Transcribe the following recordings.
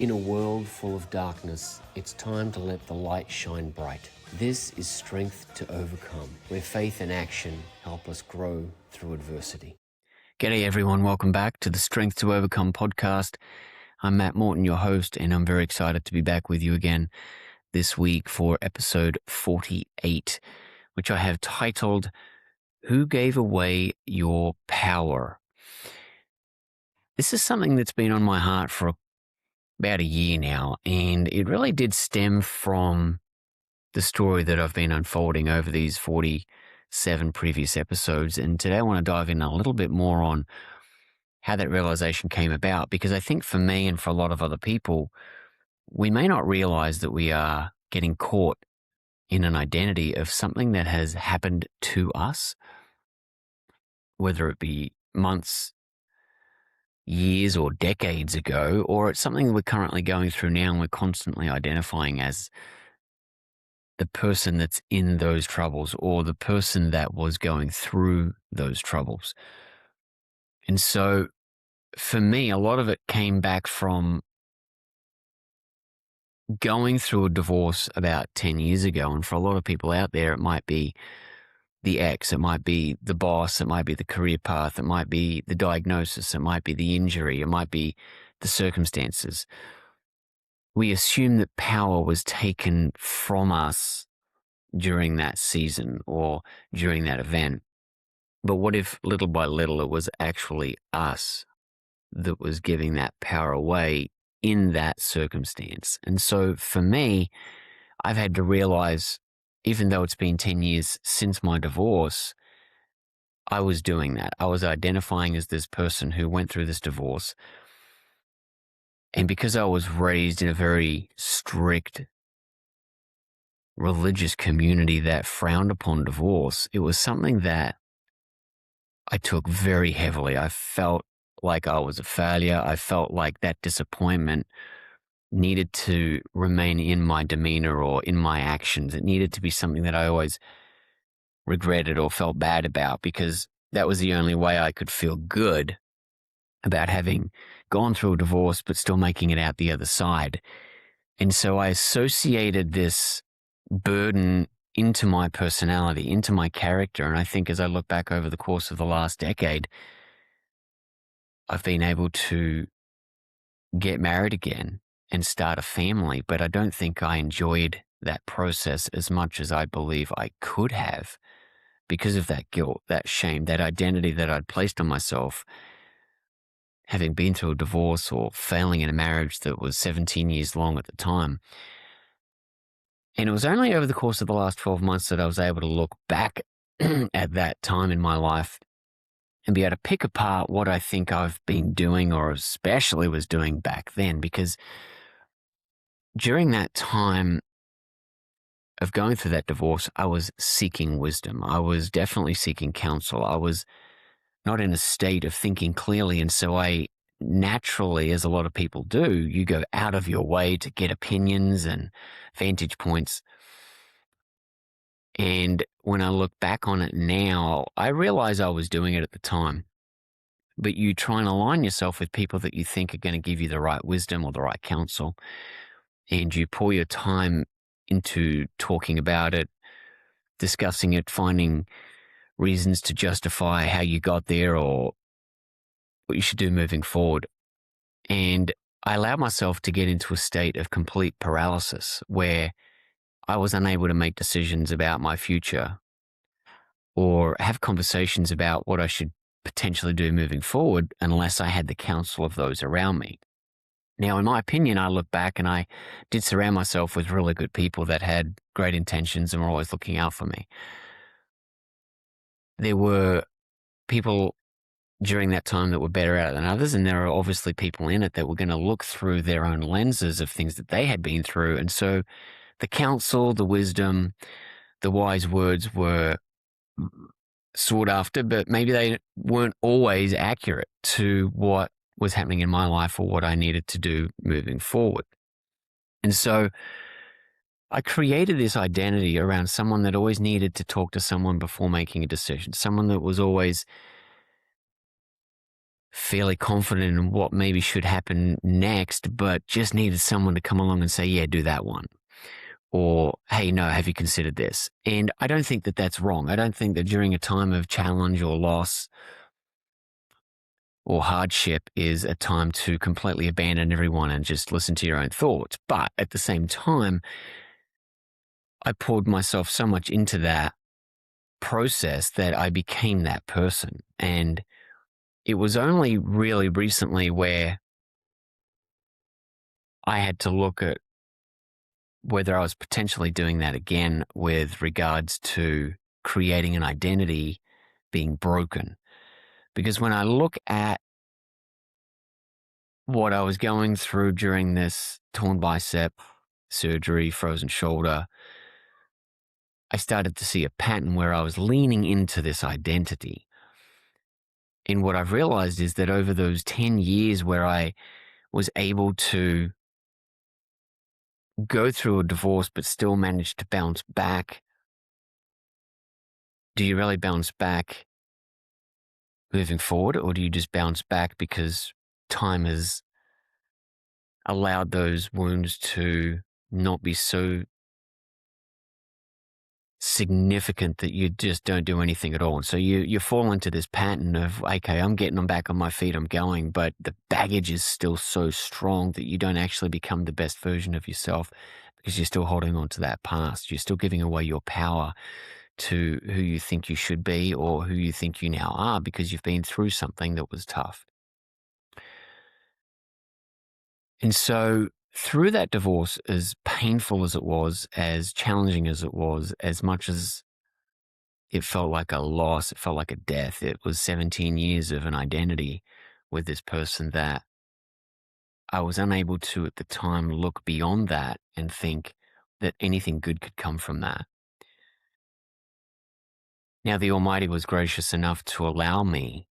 In a world full of darkness, it's time to let the light shine bright. This is Strength to Overcome, where faith and action help us grow through adversity. G'day everyone, welcome back to the Strength to Overcome podcast. I'm Matt Morton, your host, and I'm very excited to be back with you again this week for episode 48, which I have titled, Who Gave Away Your Power? This is something that's been on my heart for about a year now, and it really did stem from the story that I've been unfolding over these 47 previous episodes. And today I want to dive in a little bit more on how that realization came about, because I think for me and for a lot of other people, we may not realize that we are getting caught in an identity of something that has happened to us, whether it be months, years or decades ago, or it's something we're currently going through now and we're constantly identifying as the person that's in those troubles or the person that was going through those troubles. And so for me, a lot of it came back from going through a divorce about 10 years ago. And for a lot of people out there, it might be the ex, it might be the boss, it might be the career path, it might be the diagnosis, it might be the injury, it might be the circumstances. We assume that power was taken from us during that season or during that event. But what if little by little it was actually us that was giving that power away in that circumstance? And so for me, I've had to realize, even though it's been 10 years since my divorce, I was doing that. I was identifying as this person who went through this divorce. And because I was raised in a very strict religious community that frowned upon divorce, it was something that I took very heavily. I felt like I was a failure. I felt like that disappointment needed to remain in my demeanor or in my actions. It needed to be something that I always regretted or felt bad about, because that was the only way I could feel good about having gone through a divorce but still making it out the other side. And so I associated this burden into my personality, into my character. And I think as I look back over the course of the last decade, I've been able to get married again and start a family, but I don't think I enjoyed that process as much as I believe I could have, because of that guilt, that shame, that identity that I'd placed on myself, having been through a divorce or failing in a marriage that was 17 years long at the time. And it was only over the course of the last 12 months that I was able to look back at that time in my life and be able to pick apart what I think I've been doing, or especially was doing back then, because during that time of going through that divorce, I was seeking wisdom. I was definitely seeking counsel. I was not in a state of thinking clearly. And so I naturally, as a lot of people do, you go out of your way to get opinions and vantage points. And when I look back on it now, I realize I was doing it at the time. But you try and align yourself with people that you think are going to give you the right wisdom or the right counsel. And you pour your time into talking about it, discussing it, finding reasons to justify how you got there or what you should do moving forward. And I allowed myself to get into a state of complete paralysis where I was unable to make decisions about my future or have conversations about what I should potentially do moving forward unless I had the counsel of those around me. Now, in my opinion, I look back and I did surround myself with really good people that had great intentions and were always looking out for me. There were people during that time that were better at it than others, and there are obviously people in it that were going to look through their own lenses of things that they had been through. And so the counsel, the wisdom, the wise words were sought after, but maybe they weren't always accurate to what was happening in my life or what I needed to do moving forward. And so I created this identity around someone that always needed to talk to someone before making a decision, someone that was always fairly confident in what maybe should happen next, but just needed someone to come along and say, yeah, do that one. Or, hey, no, have you considered this? And I don't think that that's wrong. I don't think that during a time of challenge or loss or hardship is a time to completely abandon everyone and just listen to your own thoughts. But at the same time, I poured myself so much into that process that I became that person. And it was only really recently where I had to look at whether I was potentially doing that again with regards to creating an identity being broken. Because when I look at what I was going through during this torn bicep surgery, frozen shoulder, I started to see a pattern where I was leaning into this identity. And what I've realized is that over those 10 years where I was able to go through a divorce but still manage to bounce back, do you really bounce back moving forward, or do you just bounce back because time has allowed those wounds to not be so significant that you just don't do anything at all? And so you fall into this pattern of, okay, I'm getting them back on my feet, I'm going, but the baggage is still so strong that you don't actually become the best version of yourself because you're still holding on to that past. You're still giving away your power to who you think you should be or who you think you now are because you've been through something that was tough. And so through that divorce, as painful as it was, as challenging as it was, as much as it felt like a loss, it felt like a death, it was 17 years of an identity with this person that I was unable to at the time look beyond that and think that anything good could come from that. Now, the Almighty was gracious enough to allow me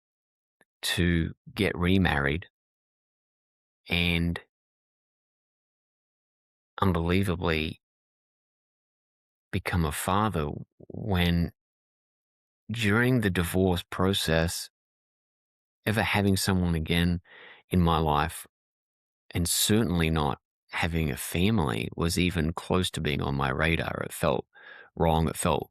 to get remarried and unbelievably become a father when during the divorce process, ever having someone again in my life, and certainly not having a family, was even close to being on my radar. It felt wrong. It felt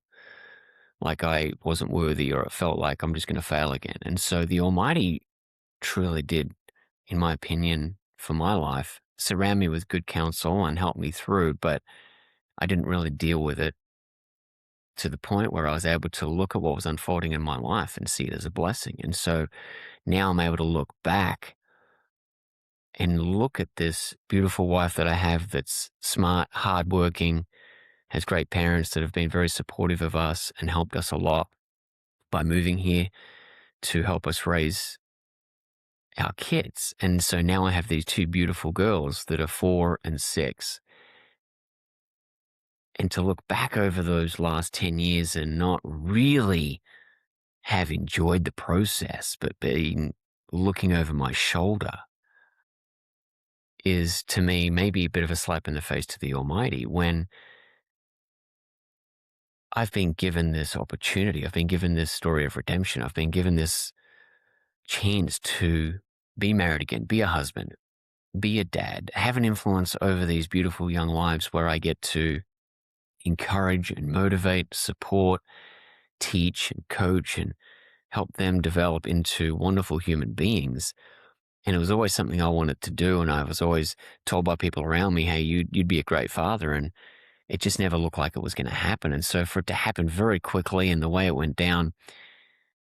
like I wasn't worthy, or it felt like I'm just going to fail again. And so the Almighty truly did, in my opinion, for my life, surround me with good counsel and help me through, but I didn't really deal with it to the point where I was able to look at what was unfolding in my life and see it as a blessing. And so now I'm able to look back and look at this beautiful wife that I have that's smart, hardworking, has great parents that have been very supportive of us and helped us a lot by moving here to help us raise our kids. And so now I have these two beautiful girls that are 4 and 6. And to look back over those last 10 years and not really have enjoyed the process, but being looking over my shoulder is, to me, maybe a bit of a slap in the face to the Almighty when I've been given this opportunity. I've been given this story of redemption. I've been given this chance to be married again, be a husband, be a dad, have an influence over these beautiful young lives where I get to encourage and motivate, support, teach and coach and help them develop into wonderful human beings. And it was always something I wanted to do. And I was always told by people around me, hey, you'd be a great father. And it just never looked like it was going to happen. And so for it to happen very quickly and the way it went down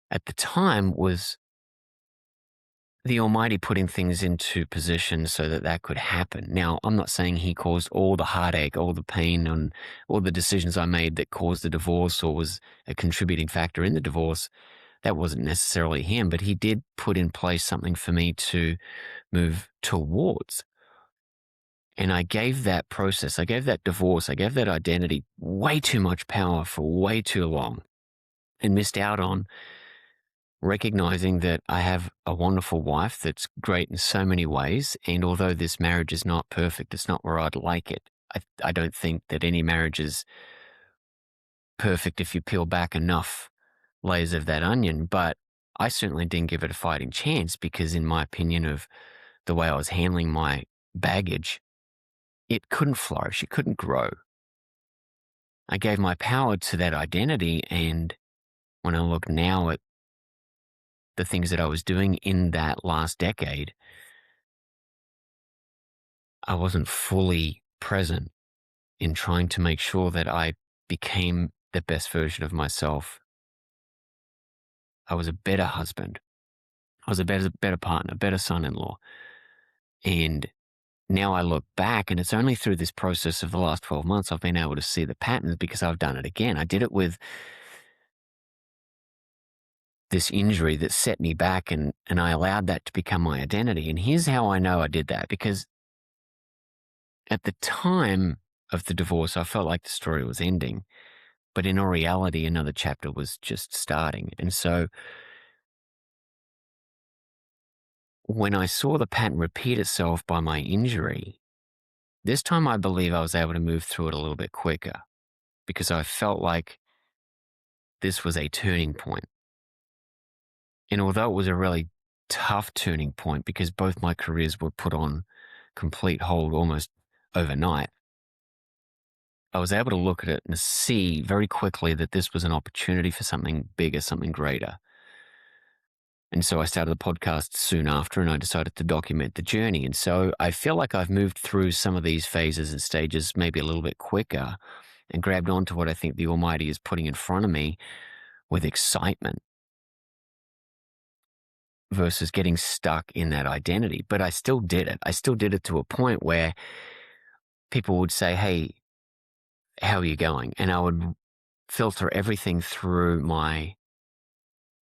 at the time was the Almighty putting things into position so that that could happen. Now, I'm not saying he caused all the heartache, all the pain, and all the decisions I made that caused the divorce or was a contributing factor in the divorce. That wasn't necessarily him, but he did put in place something for me to move towards. And I gave that process, I gave that divorce, I gave that identity way too much power for way too long and missed out on recognizing that I have a wonderful wife that's great in so many ways. And although this marriage is not perfect, it's not where I'd like it. I don't think that any marriage is perfect if you peel back enough layers of that onion, but I certainly didn't give it a fighting chance because, in my opinion, of the way I was handling my baggage, it couldn't flourish, it couldn't grow. I gave my power to that identity, and when I look now at the things that I was doing in that last decade, I wasn't fully present in trying to make sure that I became the best version of myself. I was a better husband. I was a better partner, better son-in-law. And now I look back, and it's only through this process of the last 12 months I've been able to see the patterns because I've done it again. I did it with this injury that set me back, and I allowed that to become my identity. And here's how I know I did that, because at the time of the divorce, I felt like the story was ending, but in all reality, another chapter was just starting. And so when I saw the pattern repeat itself by my injury, this time I believe I was able to move through it a little bit quicker because I felt like this was a turning point. And although it was a really tough turning point because both my careers were put on complete hold almost overnight, I was able to look at it and see very quickly that this was an opportunity for something bigger, something greater. And so I started the podcast soon after, and I decided to document the journey. And so I feel like I've moved through some of these phases and stages maybe a little bit quicker and grabbed onto what I think the Almighty is putting in front of me with excitement versus getting stuck in that identity. But I still did it. I still did it to a point where people would say, "Hey, how are you going?" And I would filter everything through my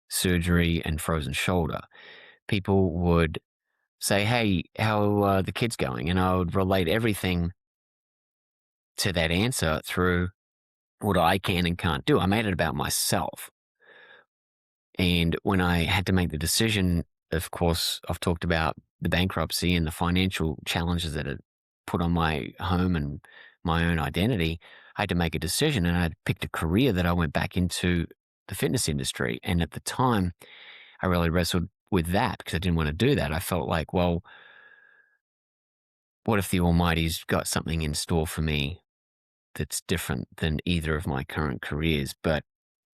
surgery and frozen shoulder. People would say, "Hey, how are the kids going?" And I would relate everything to that answer through what I can and can't do. I made it about myself. And when I had to make the decision, of course, I've talked about the bankruptcy and the financial challenges that it put on my home and my own identity. I had to make a decision, and I picked a career that I went back into the fitness industry. And at the time, I really wrestled with that because I didn't want to do that. I felt like, well, what if the Almighty's got something in store for me that's different than either of my current careers? But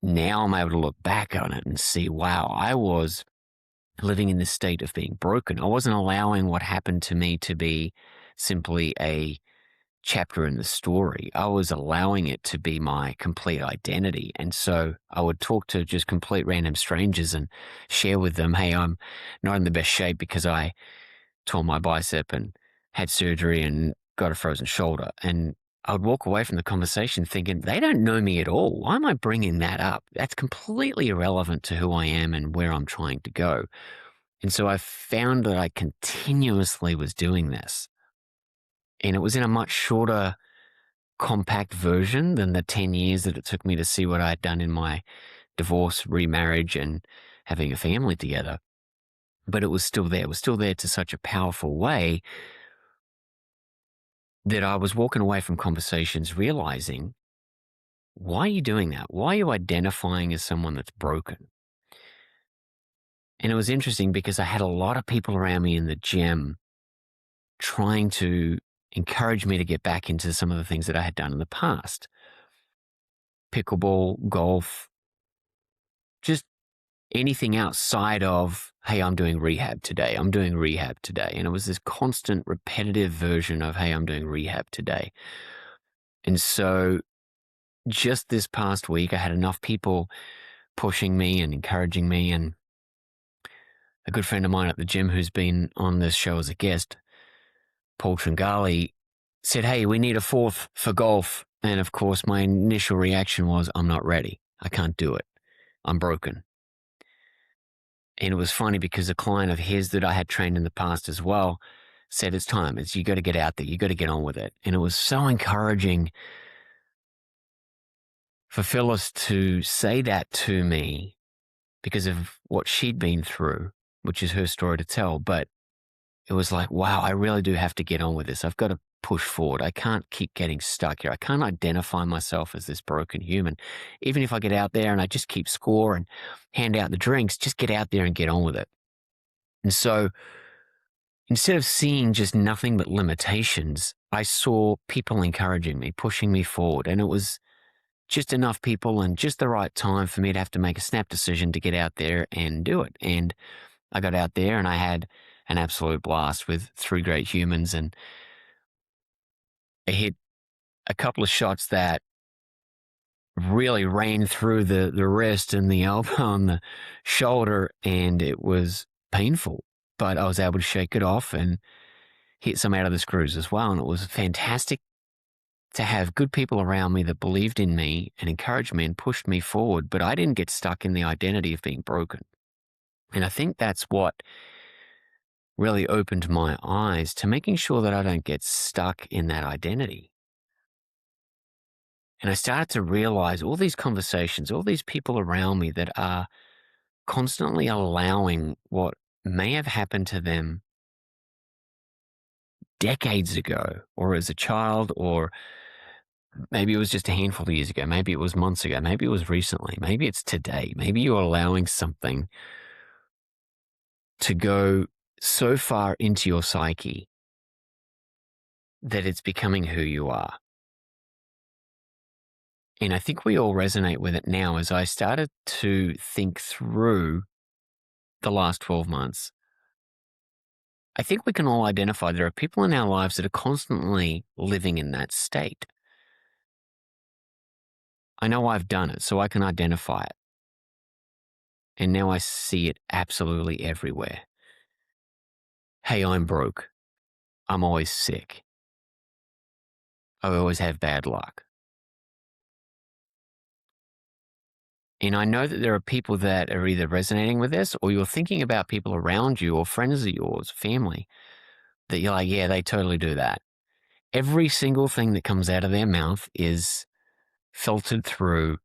now I'm able to look back on it and see, wow, I was living in this state of being broken. I wasn't allowing what happened to me to be simply a chapter in the story. I was allowing it to be my complete identity. And so I would talk to just complete random strangers and share with them, hey, I'm not in the best shape because I tore my bicep and had surgery and got a frozen shoulder. And I would walk away from the conversation thinking, they don't know me at all. Why am I bringing that up? That's completely irrelevant to who I am and where I'm trying to go. And so I found that I continuously was doing this. And it was in a much shorter, compact version than the 10 years that it took me to see what I had done in my divorce, remarriage, and having a family together. But it was still there. It was still there to such a powerful way that I was walking away from conversations realizing, why are you doing that? Why are you identifying as someone that's broken? And it was interesting because I had a lot of people around me in the gym trying to encourage me to get back into some of the things that I had done in the past. Pickleball, golf, just anything outside of, hey, I'm doing rehab today. I'm doing rehab today. And it was this constant repetitive version of, hey, I'm doing rehab today. And so just this past week, I had enough people pushing me and encouraging me. And a good friend of mine at the gym who's been on this show as a guest, Paul Tringali, said, hey, we need a fourth for golf. And of course, my initial reaction was, I'm not ready. I can't do it. I'm broken. And it was funny because a client of his that I had trained in the past as well said, it's time. You got to get out there. You got to get on with it. And it was so encouraging for Phyllis to say that to me because of what she'd been through, which is her story to tell. But it was like, wow, I really do have to get on with this. I've got to push forward. I can't keep getting stuck here. I can't identify myself as this broken human. Even if I get out there and I just keep score and hand out the drinks, just get out there and get on with it. And so instead of seeing just nothing but limitations, I saw people encouraging me, pushing me forward. And it was just enough people and just the right time for me to have to make a snap decision to get out there and do it. And I got out there and I had an absolute blast with three great humans, and I hit a couple of shots that really ran through the wrist and the elbow and the shoulder, and it was painful. But I was able to shake it off and hit some out of the screws as well. And it was fantastic to have good people around me that believed in me and encouraged me and pushed me forward. But I didn't get stuck in the identity of being broken. And I think that's what really opened my eyes to making sure that I don't get stuck in that identity. And I started to realize all these conversations, all these people around me that are constantly allowing what may have happened to them decades ago, or as a child, or maybe it was just a handful of years ago, maybe it was months ago, maybe it was recently, maybe it's today, maybe you're allowing something to go so far into your psyche that it's becoming who you are. And I think we all resonate with it now. As I started to think through the last 12 months, I think we can all identify there are people in our lives that are constantly living in that state. I know I've done it, so I can identify it. And now I see it absolutely everywhere. Hey, I'm broke. I'm always sick. I always have bad luck. And I know that there are people that are either resonating with this, or you're thinking about people around you or friends of yours, family, that you're like, yeah, they totally do that. Every single thing that comes out of their mouth is filtered through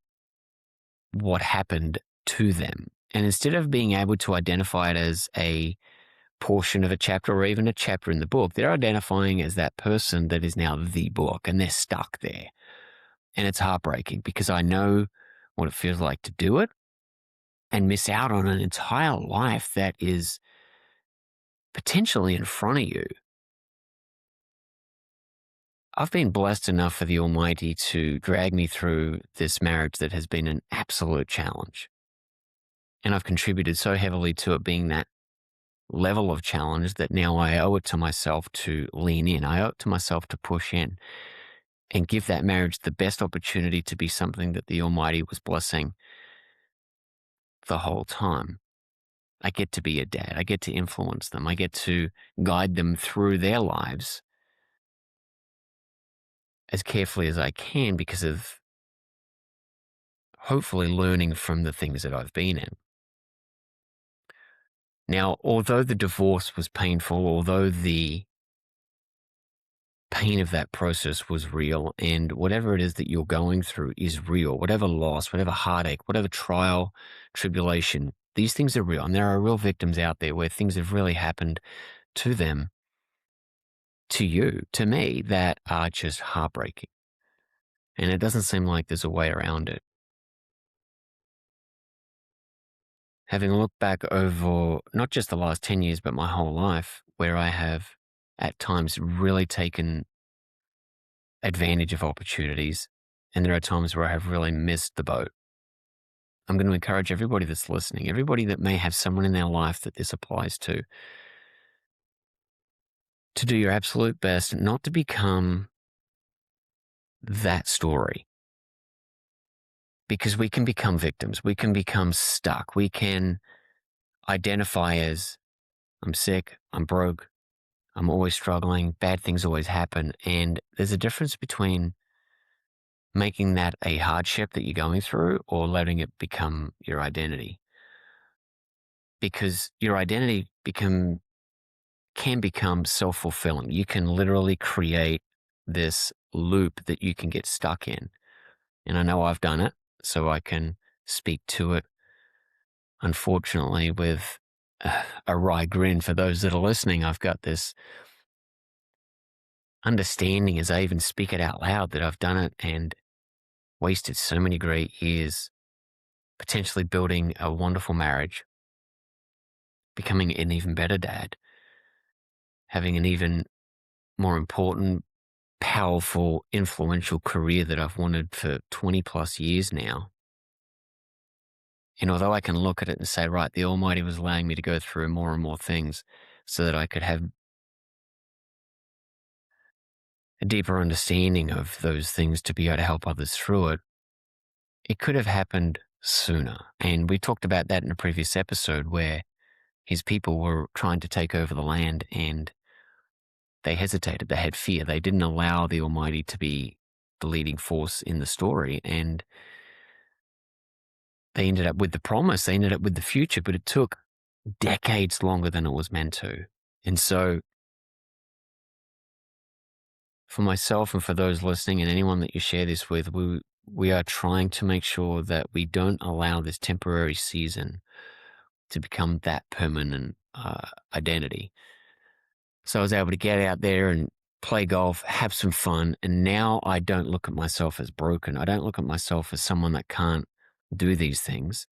what happened to them. And instead of being able to identify it as a portion of a chapter or even a chapter in the book, they're identifying as that person that is now the book, and they're stuck there. And it's heartbreaking because I know what it feels like to do it and miss out on an entire life that is potentially in front of you. I've been blessed enough for the Almighty to drag me through this marriage that has been an absolute challenge. And I've contributed so heavily to it being that level of challenge that now I owe it to myself to lean in. I owe it to myself to push in and give that marriage the best opportunity to be something that the Almighty was blessing the whole time. I get to be a dad. I get to influence them. I get to guide them through their lives as carefully as I can because of hopefully learning from the things that I've been in. Now, although the divorce was painful, although the pain of that process was real, and whatever it is that you're going through is real, whatever loss, whatever heartache, whatever trial, tribulation, these things are real. And there are real victims out there where things have really happened to them, to you, to me, that are just heartbreaking. And it doesn't seem like there's a way around it. Having looked back over not just the last 10 years, but my whole life, where I have at times really taken advantage of opportunities, and there are times where I have really missed the boat. I'm going to encourage everybody that's listening, everybody that may have someone in their life that this applies to do your absolute best not to become that story. Because we can become victims. We can become stuck. We can identify as, I'm sick, I'm broke, I'm always struggling, bad things always happen. And there's a difference between making that a hardship that you're going through or letting it become your identity. Because your identity can become self-fulfilling. You can literally create this loop that you can get stuck in. And I know I've done it, so I can speak to it, unfortunately, with a wry grin for those that are listening. I've got this understanding as I even speak it out loud that I've done it and wasted so many great years potentially building a wonderful marriage, becoming an even better dad, having an even more important, powerful, influential career that I've wanted for 20 plus years now. And although I can look at it and say, right, the Almighty was allowing me to go through more and more things so that I could have a deeper understanding of those things to be able to help others through it, it could have happened sooner. And we talked about that in a previous episode where his people were trying to take over the land and they hesitated. They had fear. They didn't allow the Almighty to be the leading force in the story. And they ended up with the promise. They ended up with the future, but it took decades longer than it was meant to. And so for myself and for those listening and anyone that you share this with, we are trying to make sure that we don't allow this temporary season to become that permanent identity. So I was able to get out there and play golf, have some fun. And now I don't look at myself as broken. I don't look at myself as someone that can't do these things.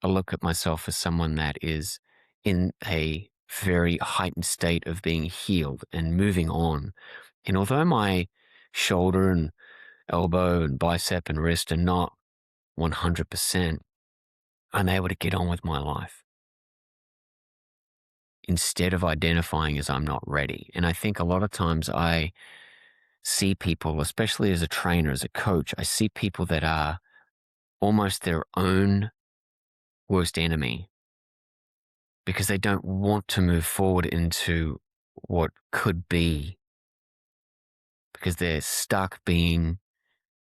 I look at myself as someone that is in a very heightened state of being healed and moving on. And although my shoulder and elbow and bicep and wrist are not 100%, I'm able to get on with my life instead of identifying as I'm not ready. And I think a lot of times I see people, especially as a trainer, as a coach, I see people that are almost their own worst enemy because they don't want to move forward into what could be because they're stuck being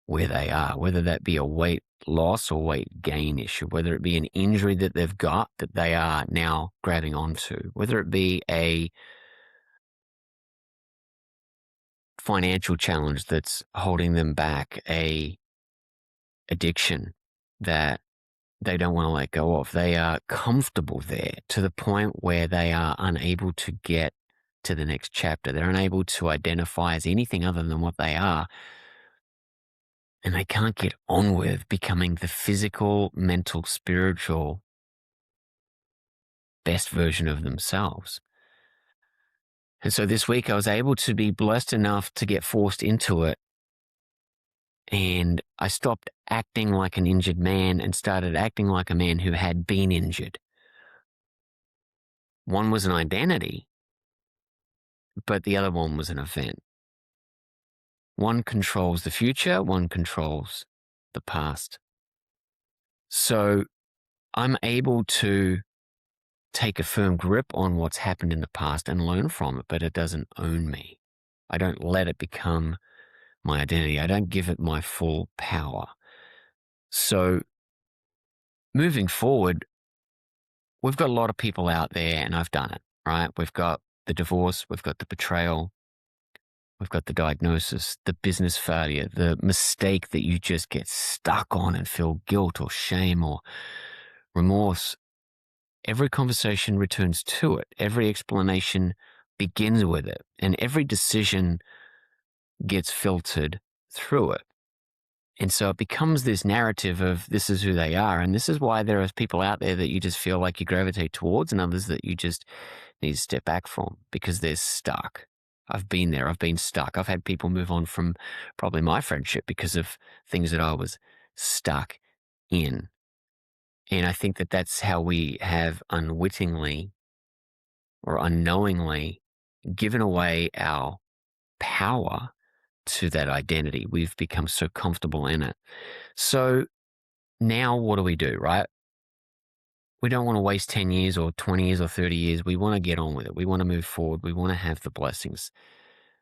where they are, whether that be a weight loss or weight gain issue, whether it be an injury that they've got that they are now grabbing onto, whether it be a financial challenge that's holding them back, a addiction that they don't want to let go of. They are comfortable there to the point where they are unable to get to the next chapter. They're unable to identify as anything other than what they are. And they can't get on with becoming the physical, mental, spiritual best version of themselves. And so this week I was able to be blessed enough to get forced into it. And I stopped acting like an injured man and started acting like a man who had been injured. One was an identity, but the other one was an event. One controls the future, one controls the past. So I'm able to take a firm grip on what's happened in the past and learn from it, but it doesn't own me. I don't let it become my identity. I don't give it my full power. So moving forward, we've got a lot of people out there, and I've done it, right? We've got the divorce, we've got the betrayal, we've got the diagnosis, the business failure, the mistake that you just get stuck on and feel guilt or shame or remorse. Every conversation returns to it. Every explanation begins with it. And every decision gets filtered through it. And so it becomes this narrative of this is who they are. And this is why there are people out there that you just feel like you gravitate towards and others that you just need to step back from because they're stuck. I've been there. I've been stuck. I've had people move on from probably my friendship because of things that I was stuck in. And I think that that's how we have unwittingly or unknowingly given away our power to that identity. We've become so comfortable in it. So now what do we do, right? We don't want to waste 10 years or 20 years or 30 years. We want to get on with it. We want to move forward. We want to have the blessings.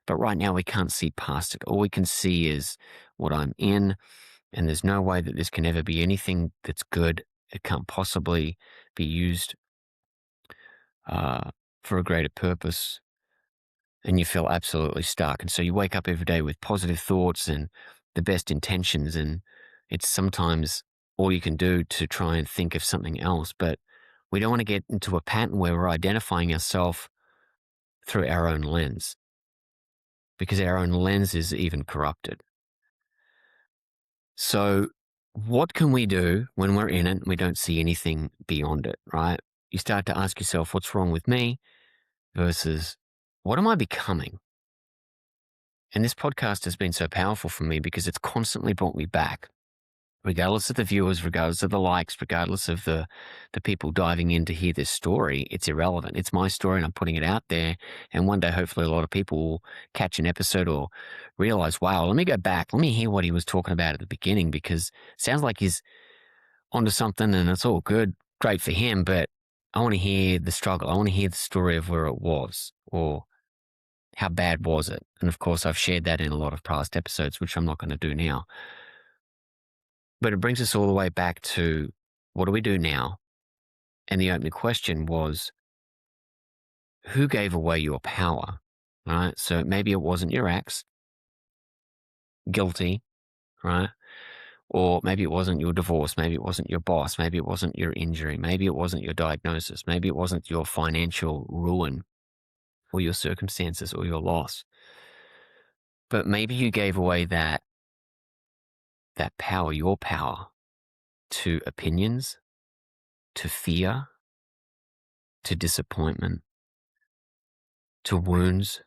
But right now we can't see past it. All we can see is what I'm in. And there's no way that this can ever be anything that's good. It can't possibly be used for a greater purpose. And you feel absolutely stuck. And so you wake up every day with positive thoughts and the best intentions. And it's sometimes all you can do to try and think of something else. But we don't want to get into a pattern where we're identifying ourselves through our own lens. because our own lens is even corrupted. So what can we do when we're in it and we don't see anything beyond it, right? You start to ask yourself, what's wrong with me versus what am I becoming? And this podcast has been so powerful for me because it's constantly brought me back, regardless of the viewers, regardless of the likes, regardless of the people diving in to hear this story. It's irrelevant. It's my story and I'm putting it out there. And one day, hopefully, a lot of people will catch an episode or realize, wow, let me go back. Let me hear what he was talking about at the beginning, because it sounds like he's onto something and it's all good. Great for him. But I want to hear the struggle. I want to hear the story of where it was, or how bad was it? And of course, I've shared that in a lot of past episodes, which I'm not going to do now. But it brings us all the way back to, what do we do now? And the opening question was, who gave away your power? Right? So maybe it wasn't your ex, guilty, right? Or maybe it wasn't your divorce. Maybe it wasn't your boss. Maybe it wasn't your injury. Maybe it wasn't your diagnosis. Maybe it wasn't your financial ruin or your circumstances or your loss. But maybe you gave away that power, your power, to opinions, to fear, to disappointment, to wounds,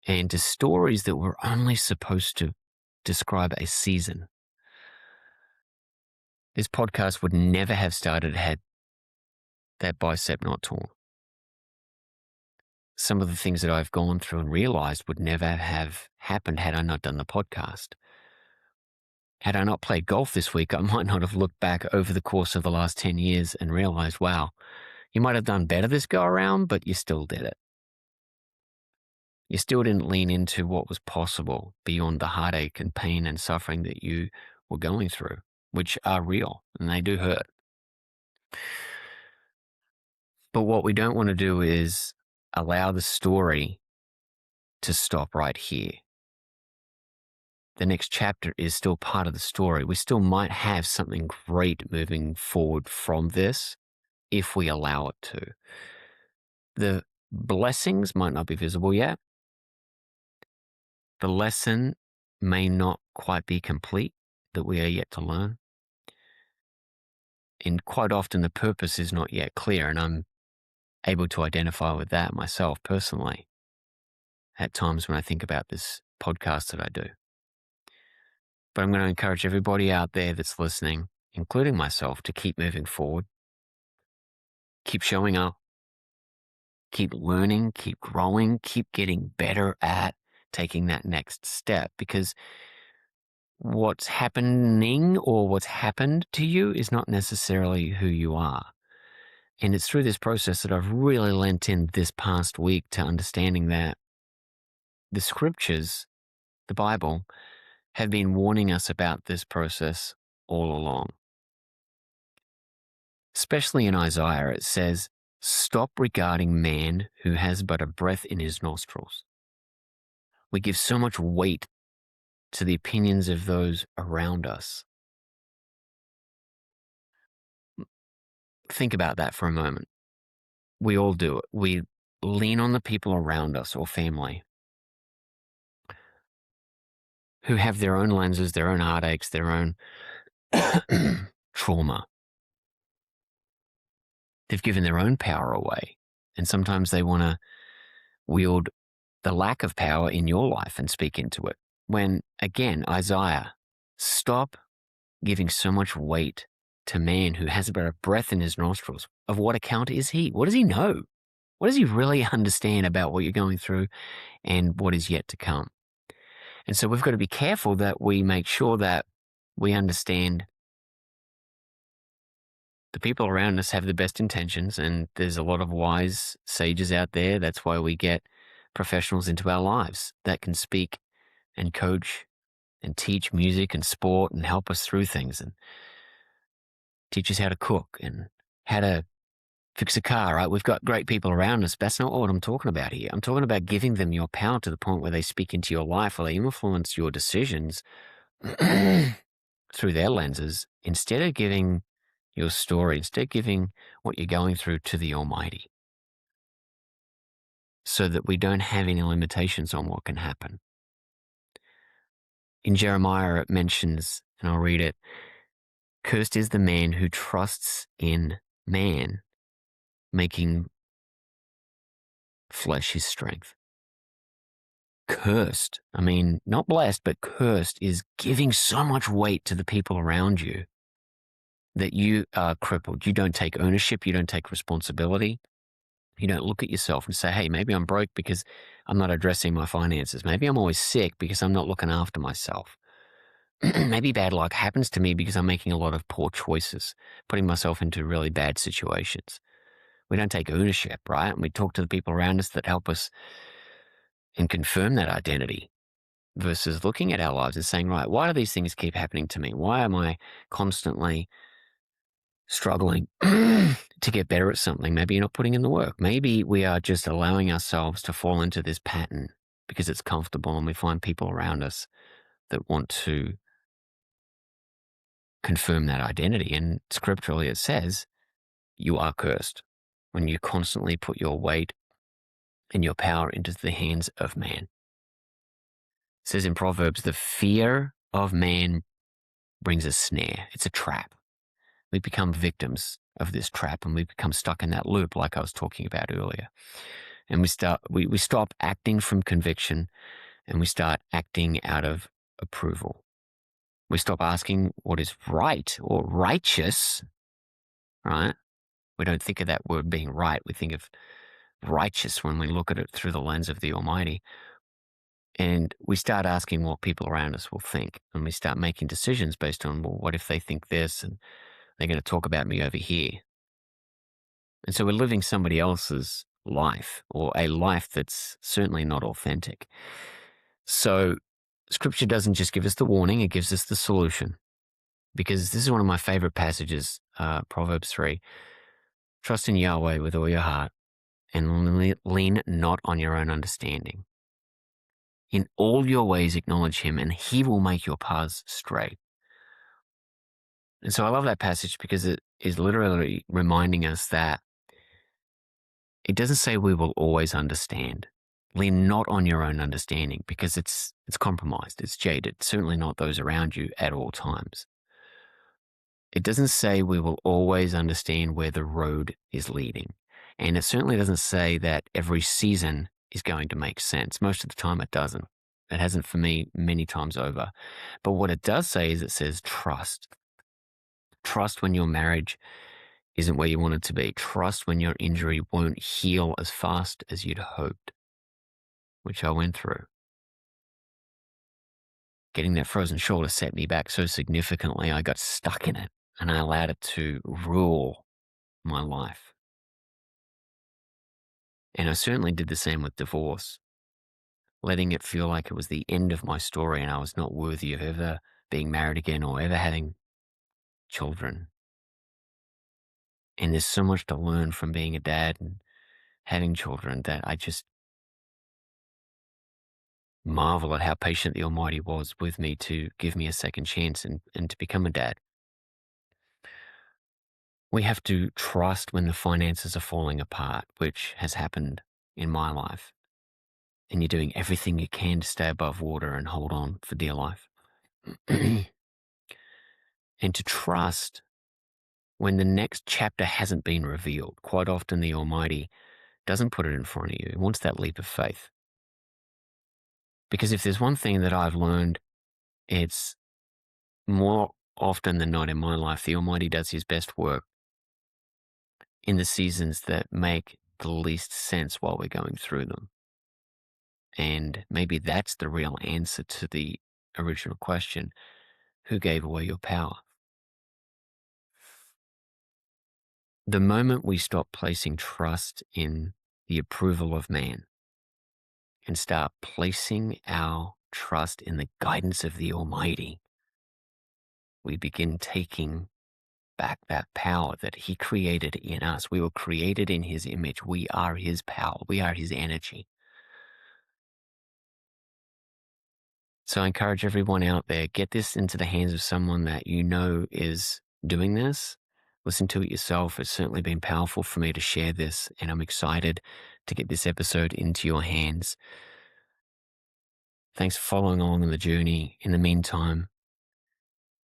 and to stories that were only supposed to describe a season. This podcast would never have started had that bicep not torn. Some of the things that I've gone through and realized would never have happened had I not done the podcast. Had I not played golf this week, I might not have looked back over the course of the last 10 years and realized, wow, you might have done better this go around, but you still did it. You still didn't lean into what was possible beyond the heartache and pain and suffering that you were going through, which are real and they do hurt. But what we don't want to do is allow the story to stop right here. The next chapter is still part of the story. We still might have something great moving forward from this if we allow it to. The blessings might not be visible yet. The lesson may not quite be complete that we are yet to learn. And quite often the purpose is not yet clear, and I'm able to identify with that myself personally at times when I think about this podcast that I do. But I'm going to encourage everybody out there that's listening, including myself, to keep moving forward, keep showing up, keep learning, keep growing, keep getting better at taking that next step, because what's happening or what's happened to you is not necessarily who you are. And it's through this process that I've really lent in this past week to understanding that the scriptures, the Bible, have been warning us about this process all along. Especially in Isaiah, it says, "Stop regarding man who has but a breath in his nostrils." We give so much weight to the opinions of those around us. Think about that for a moment. We all do it. We lean on the people around us or family who have their own lenses, their own heartaches, their own trauma. They've given their own power away. And sometimes they want to wield the lack of power in your life and speak into it. When, again, Isaiah, stop giving so much weight to man who has about a breath in his nostrils. Of what account is he? What does he know? What does he really understand about what you're going through and what is yet to come? And so we've got to be careful that we make sure that we understand the people around us have the best intentions, and there's a lot of wise sages out there. That's why we get professionals into our lives that can speak and coach and teach music and sport and help us through things and teach us how to cook and how to fix a car, right? We've got great people around us. That's not what I'm talking about here. I'm talking about giving them your power to the point where they speak into your life or they influence your decisions through their lenses, instead of giving your story, instead of giving what you're going through to the Almighty, so that we don't have any limitations on what can happen. In Jeremiah, it mentions, and I'll read it, cursed is the man who trusts in man, making flesh his strength. Cursed, I mean, not blessed, but cursed is giving so much weight to the people around you that you are crippled. You don't take ownership. You don't take responsibility. You don't look at yourself and say, hey, maybe I'm broke because I'm not addressing my finances. Maybe I'm always sick because I'm not looking after myself. Maybe bad luck happens to me because I'm making a lot of poor choices, putting myself into really bad situations. We don't take ownership, right? And we talk to the people around us that help us and confirm that identity versus looking at our lives and saying, right, why do these things keep happening to me? Why am I constantly struggling to get better at something? Maybe you're not putting in the work. Maybe we are just allowing ourselves to fall into this pattern because it's comfortable and we find people around us that want to confirm that identity. And scripturally, it says you are cursed when you constantly put your weight and your power into the hands of man. It says in Proverbs, the fear of man brings a snare. It's a trap. We become victims of this trap and we become stuck in that loop like I was talking about earlier. And we stop acting from conviction and we start acting out of approval. We stop asking what is right or righteous, right? We don't think of that word being right. We think of righteous when we look at it through the lens of the Almighty. And we start asking what people around us will think. And we start making decisions based on, well, what if they think this and they're going to talk about me over here? And so we're living somebody else's life or a life that's certainly not authentic. So scripture doesn't just give us the warning, it gives us the solution. Because this is one of my favorite passages, Proverbs 3. Trust in Yahweh with all your heart and lean not on your own understanding. In all your ways acknowledge him and he will make your paths straight. And so I love that passage because it is literally reminding us that it doesn't say we will always understand. Lean not on your own understanding because it's compromised, it's jaded, certainly not those around you at all times. It doesn't say we will always understand where the road is leading. And it certainly doesn't say that every season is going to make sense. Most of the time it doesn't. It hasn't for me many times over. But what it does say is it says trust. Trust when your marriage isn't where you want it to be. Trust when your injury won't heal as fast as you'd hoped, which I went through. Getting that frozen shoulder set me back so significantly, I got stuck in it and I allowed it to rule my life. And I certainly did the same with divorce, letting it feel like it was the end of my story and I was not worthy of ever being married again or ever having children. And there's so much to learn from being a dad and having children that I just marvel at how patient the Almighty was with me to give me a second chance and to become a dad. We have to trust when the finances are falling apart, which has happened in my life. And you're doing everything you can to stay above water and hold on for dear life. And to trust when the next chapter hasn't been revealed. Quite often the Almighty doesn't put it in front of you. He wants that leap of faith. Because if there's one thing that I've learned, it's more often than not in my life, the Almighty does his best work in the seasons that make the least sense while we're going through them. And maybe that's the real answer to the original question, who gave away your power? The moment we stop placing trust in the approval of man and start placing our trust in the guidance of the Almighty, we begin taking back that power that he created in us. We were created in his image. We are his power. We are his energy. So I encourage everyone out there, get this into the hands of someone that you know is doing this. Listen to it yourself. It's certainly been powerful for me to share this, and I'm excited to get this episode into your hands. Thanks for following along on the journey. In the meantime,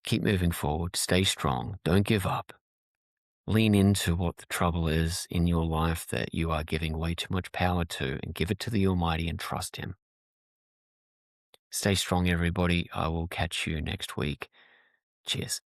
keep moving forward, stay strong, don't give up. Lean into what the trouble is in your life that you are giving way too much power to, and give it to the Almighty and trust Him. Stay strong, everybody. I will catch you next week. Cheers.